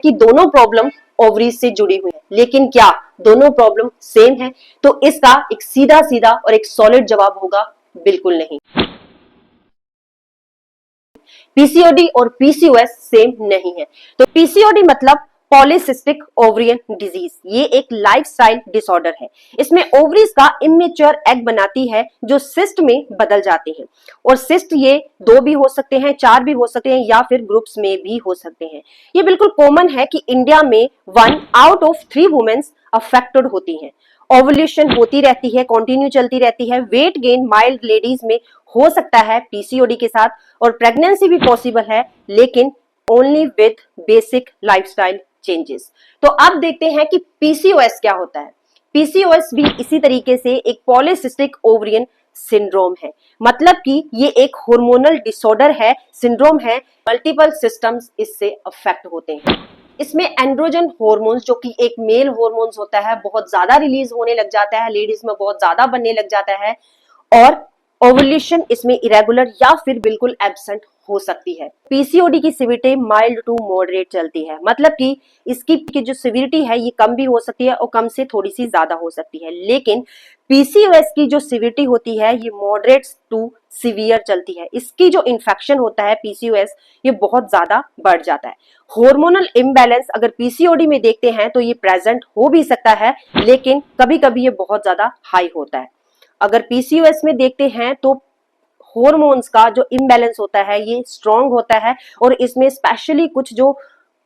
कि दोनों problem ovaries से जुड़ी हुई है, लेकिन क्या दोनों प्रॉब्लम सेम है? तो इसका एक सीधा सीधा और एक सॉलिड जवाब होगा बिल्कुल नहीं। पीसीओडी और पीसीओएस सेम नहीं है। तो पीसीओडी मतलब पॉलीसिस्टिक ओवरियन डिजीज, ये एक लाइफस्टाइल डिसऑर्डर है। इसमें ओवरीज का इमेच्योर एग बनाती है जो सिस्ट में बदल जाते हैं, और सिस्ट ये 2 भी हो सकते हैं, 4 भी हो सकते हैं, या फिर ग्रुप्स में भी हो सकते हैं। ये बिल्कुल कॉमन है कि इंडिया में 1 आउट ऑफ 3 वुमेन्स अफेक्टेड होती हैं। ओवुलेशन होती रहती है, कंटिन्यू चलती रहती है। वेट गेन माइल्ड लेडीज में हो सकता है पीसीओडी के साथ, और प्रेगनेंसी भी पॉसिबल है, लेकिन only with basic lifestyle changes. तो अब देखते हैं कि पीसीओएस क्या होता है। पीसीओएस भी इसी तरीके से एक पॉलीसिस्टिक ओवरियन सिंड्रोम है, मतलब कि ये एक हार्मोनल डिसऑर्डर है, सिंड्रोम है, मल्टीपल सिस्टम्स इससे अफेक्ट होते हैं। इसमें एंड्रोजन हार्मोन्स, जो कि एक मेल हार्मोन्स होता है, बहुत ज्यादा रिलीज होने लग जाता है, लेडीज में बहुत ज्यादा बनने लग जाता है, और ओवुलेशन इसमें इरेगुलर या फिर बिल्कुल एब्सेंट हो सकती है। पीसीओडी की सिविरिटी माइल्ड टू मॉडरेट चलती है, मतलब कि इसकी जो सिविरिटी है ये कम भी हो सकती है और कम से थोड़ी सी ज्यादा हो सकती है, लेकिन पीसीओएस की जो सिविरिटी होती है ये मॉडरेट टू सीवियर चलती है। इसकी जो इन्फेक्शन होता है पीसीओएस, ये बहुत ज्यादा बढ़ जाता है। हार्मोनल इम्बैलेंस अगर पीसीओडी में देखते हैं तो ये प्रेजेंट हो भी सकता है, लेकिन कभी कभी ये बहुत ज्यादा हाई होता है। अगर पीसीओएस में देखते हैं तो हार्मोन्स का जो इम्बैलेंस होता है ये स्ट्रॉन्ग होता है, और इसमें स्पेशली कुछ जो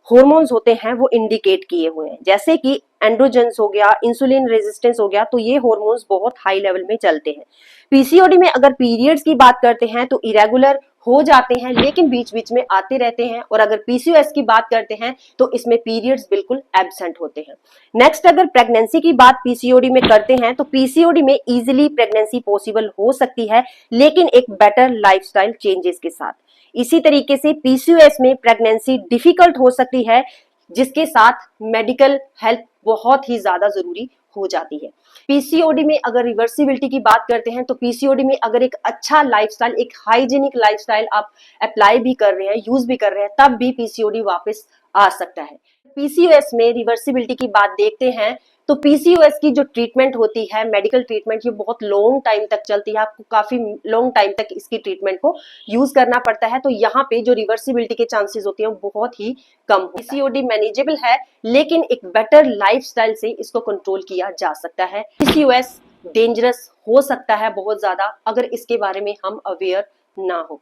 हार्मोन्स होते हैं वो इंडिकेट किए हुए हैं, जैसे कि एंड्रोजेंस हो गया, इंसुलिन रेजिस्टेंस हो गया, तो ये हार्मोन्स बहुत हाई लेवल में चलते हैं। पीसीओडी में अगर पीरियड्स की बात करते हैं तो इरेगुलर हो जाते हैं, लेकिन बीच बीच में आते रहते हैं, और अगर पीसीओएस की बात करते हैं तो इसमें पीरियड्स बिल्कुल एब्सेंट होते हैं। नेक्स्ट, अगर प्रेगनेंसी की बात पीसीओडी में करते हैं तो पीसीओडी में इजीली प्रेगनेंसी पॉसिबल हो सकती है, लेकिन एक बेटर लाइफस्टाइल चेंजेस के साथ। इसी तरीके से पीसीओएस में प्रेगनेंसी डिफिकल्ट हो सकती है, जिसके साथ मेडिकल हेल्प बहुत ही ज्यादा जरूरी हो जाती है। पीसीओडी में अगर रिवर्सिबिलिटी की बात करते हैं तो पीसीओडी में अगर एक अच्छा लाइफस्टाइल, एक हाइजीनिक लाइफस्टाइल आप अप्लाई भी कर रहे हैं, यूज भी कर रहे हैं, तब भी पीसीओडी वापस आ सकता है। पीसीओएस में रिवर्सिबिलिटी की बात देखते हैं तो पीसीओएस की जो ट्रीटमेंट होती है, मेडिकल ट्रीटमेंट, ये बहुत लॉन्ग टाइम तक चलती है, आपको काफी लॉन्ग टाइम तक इसकी ट्रीटमेंट को यूज करना पड़ता है, तो यहाँ पे जो रिवर्सिबिलिटी के चांसेस होते हैं वो बहुत ही कम। पीसीओडी मैनेजेबल है, लेकिन एक बेटर लाइफस्टाइल से इसको कंट्रोल किया जा सकता है। पीसीओएस डेंजरस हो सकता है बहुत ज्यादा, अगर इसके बारे में हम अवेयर ना हो।